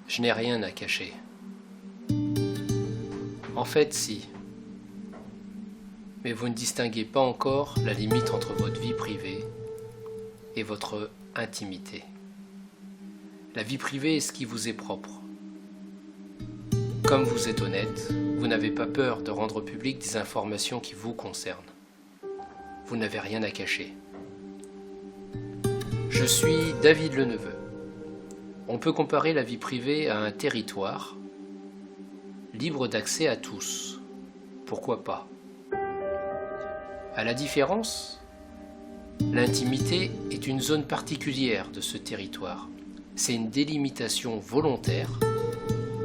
Je n'ai rien à cacher. En fait, si. Mais vous ne distinguez pas encore la limite entre votre vie privée et votre intimité. La vie privée est ce qui vous est propre. Comme vous êtes honnête, vous n'avez pas peur de rendre publiques des informations qui vous concernent. Vous n'avez rien à cacher. Je suis David le Neveu. On peut comparer la vie privée à un territoire libre d'accès à tous. Pourquoi pas? À la différence, l'intimité est une zone particulière de ce territoire. C'est une délimitation volontaire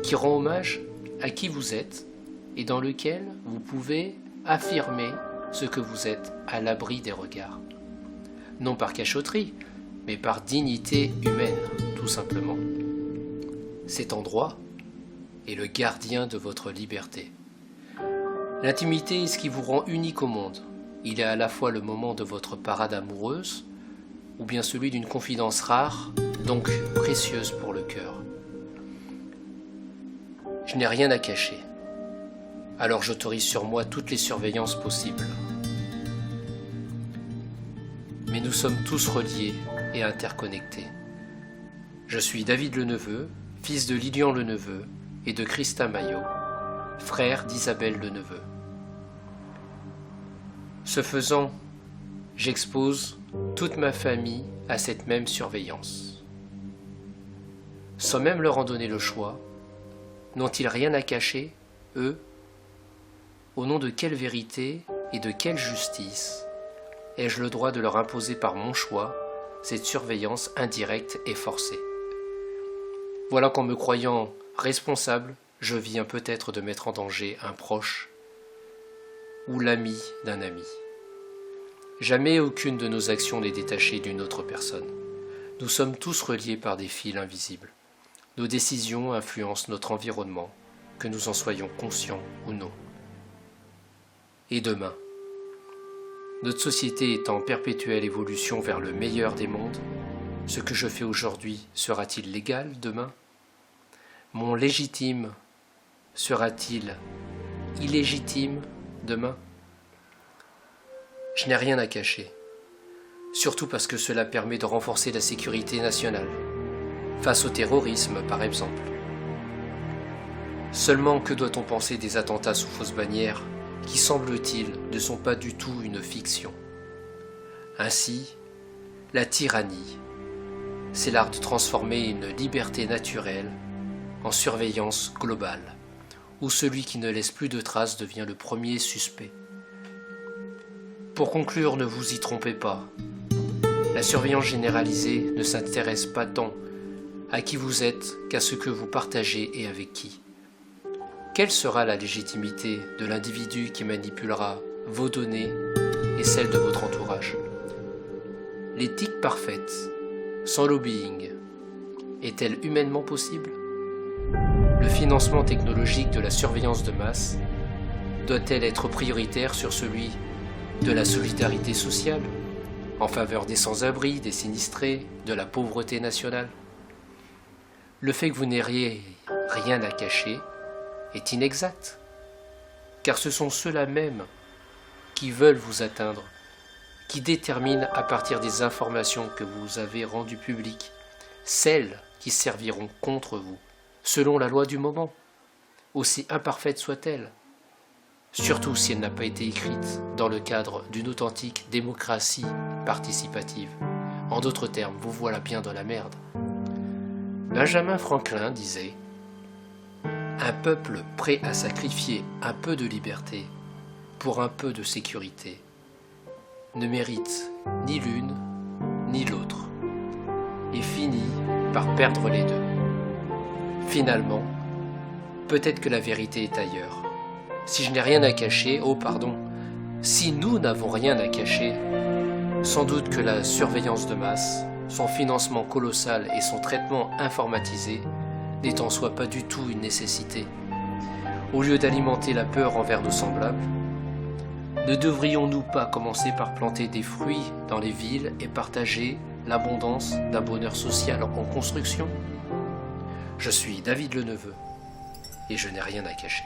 qui rend hommage à qui vous êtes et dans lequel vous pouvez affirmer ce que vous êtes à l'abri des regards. Non par cachotterie, mais par dignité humaine, tout simplement. Cet endroit est le gardien de votre liberté. L'intimité est ce qui vous rend unique au monde. Il est à la fois le moment de votre parade amoureuse ou bien celui d'une confidence rare, donc précieuse pour le cœur. Je n'ai rien à cacher. Alors j'autorise sur moi toutes les surveillances possibles. Mais nous sommes tous reliés et interconnectés. Je suis David le Neveu, fils de Lilian le Neveu et de Christa Maillot, frère d'Isabelle le Neveu. Ce faisant, j'expose toute ma famille à cette même surveillance. Sans même leur en donner le choix, n'ont-ils rien à cacher, eux? Au nom de quelle vérité et de quelle justice ai-je le droit de leur imposer par mon choix cette surveillance indirecte et forcée? Voilà qu'en me croyant responsable, je viens peut-être de mettre en danger un proche ou l'ami d'un ami. Jamais aucune de nos actions n'est détachée d'une autre personne. Nous sommes tous reliés par des fils invisibles. Nos décisions influencent notre environnement, que nous en soyons conscients ou non. Et demain, notre société est en perpétuelle évolution vers le meilleur des mondes. Ce que je fais aujourd'hui sera-t-il légal demain? Mon légitime sera-t-il illégitime demain? Je n'ai rien à cacher, surtout parce que cela permet de renforcer la sécurité nationale, face au terrorisme par exemple. Seulement, que doit-on penser des attentats sous fausse bannière qui, semble-t-il, ne sont pas du tout une fiction? Ainsi, la tyrannie, c'est l'art de transformer une liberté naturelle en surveillance globale, où celui qui ne laisse plus de traces devient le premier suspect. Pour conclure, ne vous y trompez pas. La surveillance généralisée ne s'intéresse pas tant à qui vous êtes qu'à ce que vous partagez et avec qui. Quelle sera la légitimité de l'individu qui manipulera vos données et celles de votre entourage? L'éthique parfaite, sans lobbying, est-elle humainement possible? Le financement technologique de la surveillance de masse doit-elle être prioritaire sur celui de la solidarité sociale, en faveur des sans-abri, des sinistrés, de la pauvreté nationale? Le fait que vous n'ayez rien à cacher est inexact, car ce sont ceux-là même qui veulent vous atteindre, qui déterminent à partir des informations que vous avez rendues publiques, celles qui serviront contre vous, selon la loi du moment, aussi imparfaite soit-elle, surtout si elle n'a pas été écrite dans le cadre d'une authentique démocratie participative. En d'autres termes, vous voilà bien dans la merde. Benjamin Franklin disait « Un peuple prêt à sacrifier un peu de liberté pour un peu de sécurité ne mérite ni l'une ni l'autre et finit par perdre les deux. Finalement, peut-être que la vérité est ailleurs. Si je n'ai rien à cacher, si nous n'avons rien à cacher, sans doute que la surveillance de masse, son financement colossal et son traitement informatisé n'est en soi pas du tout une nécessité. Au lieu d'alimenter la peur envers nos semblables, ne devrions-nous pas commencer par planter des fruits dans les villes et partager l'abondance d'un bonheur social en construction? Je suis David le Neveu et je n'ai rien à cacher.